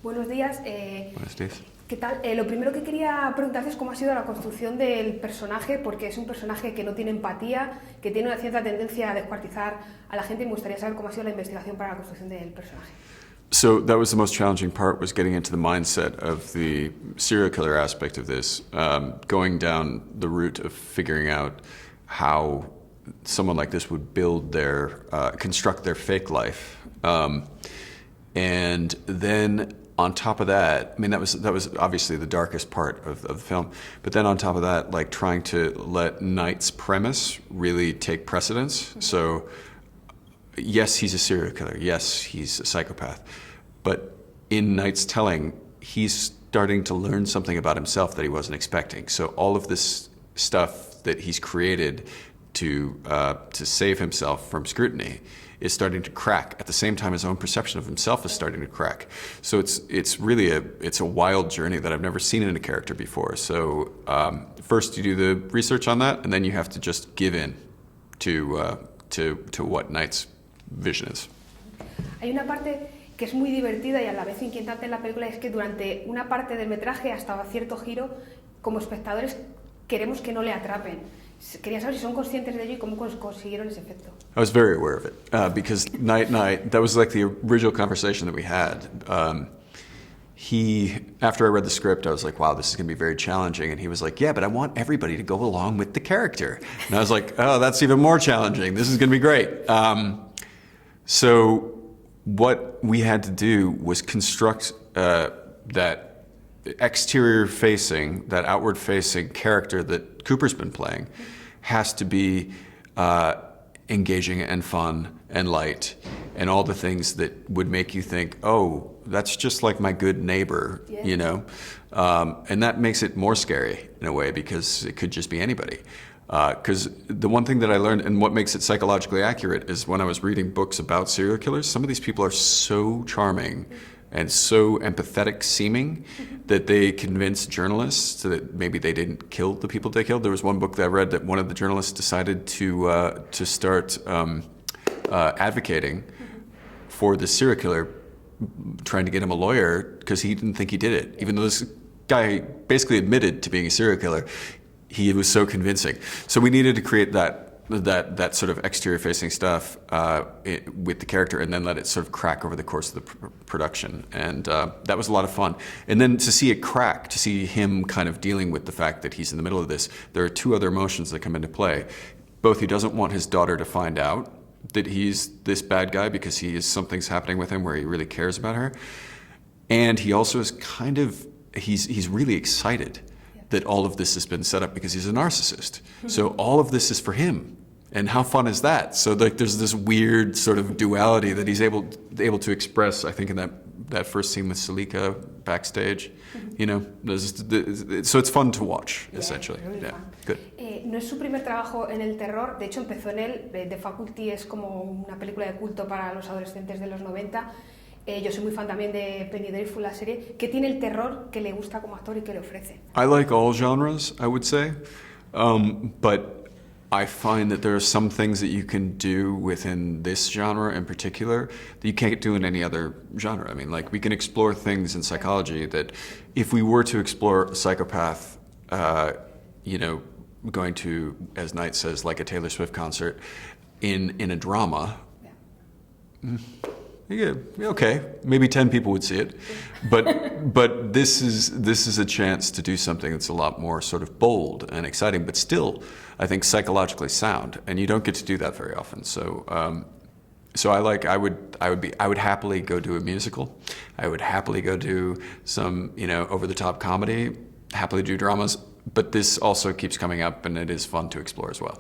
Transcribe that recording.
Buenos días. Buenos días. ¿Qué tal? Lo primero que quería preguntarte es cómo ha sido la construcción del personaje, porque es un personaje que no tiene empatía, que tiene una cierta tendencia a descuartizar a la gente, y me gustaría saber cómo ha sido la investigación para la construcción del personaje. So that was the most challenging part, was getting into the mindset of the serial killer aspect of this, going down the route of figuring out how someone like this would build their, construct their fake life. And then on top of that, I mean, that was obviously the darkest part of the film. But then on top of that, like trying to let Knight's premise really take precedence. So yes, he's a serial killer. Yes, he's a psychopath. But in Knight's telling, he's starting to learn something about himself that he wasn't expecting. So all of this stuff that he's created to save himself from scrutiny is starting to crack at the same time his own perception of himself is starting to crack. So it's really a wild journey that I've never seen in a character before. So first you do the research on that, and then you have to just give in to what Knight's vision is. Hay una parte que es muy divertida y a la vez inquietante en la película, es que durante una parte del metraje, hasta cierto giro, como espectadores queremos que no le atrapen. Quería saber si son conscientes de ello y cómo consiguieron ese efecto. I was very aware of it because Knight, that was like the original conversation that we had. After I read the script, I was like, wow, this is going to be very challenging. And he was like, yeah, but I want everybody to go along with the character. And I was like, oh, that's even more challenging. This is going to be great. So what we had to do was construct that exterior-facing, that outward-facing character that Cooper's been playing has to be engaging and fun and light and all the things that would make you think, oh, that's just like my good neighbor, yeah. You know? And that makes it more scary in a way because it could just be anybody. Because the one thing that I learned and what makes it psychologically accurate is when I was reading books about serial killers, some of these people are so charming and so empathetic seeming that they convince journalists that maybe they didn't kill the people they killed. There was one book that I read that one of the journalists decided to start advocating for the serial killer, trying to get him a lawyer because he didn't think he did it. Even though this guy basically admitted to being a serial killer, he was so convincing. So we needed to create that sort of exterior-facing stuff with the character, and then let it sort of crack over the course of the production. And that was a lot of fun. And then to see it crack, to see him kind of dealing with the fact that he's in the middle of this, there are two other emotions that come into play. Both, he doesn't want his daughter to find out that he's this bad guy because something's happening with him where he really cares about her. And he also is kind of, he's really excited that all of this has been set up because he's a narcissist. So all of this is for him. And how fun is that? So like there's this weird sort of duality that he's able to express, I think, in that first scene with Selika backstage. You know, so it's fun to watch, essentially. Really yeah, fun. good. No es su primer trabajo en el terror, de hecho empezó en él. The Faculty es como una película de culto para los adolescentes de los 90. Yo soy muy fan también de Penny Dreadful, la serie. ¿Qué tiene el terror que le gusta como actor y que le ofrece? I like all genres, I would say, but I find that there are some things that you can do within this genre in particular that you can't do in any other genre. I mean, like, we can explore things in psychology that if we were to explore a psychopath, you know, going to, as Knight says, like a Taylor Swift concert in a drama, yeah, okay, maybe 10 people would see it, but this is a chance to do something that's a lot more sort of bold and exciting, but still, I think, psychologically sound, and you don't get to do that very often. So, I would happily go do a musical. I would happily go do some, you know, over-the-top comedy. Happily do dramas, but this also keeps coming up, and it is fun to explore as well.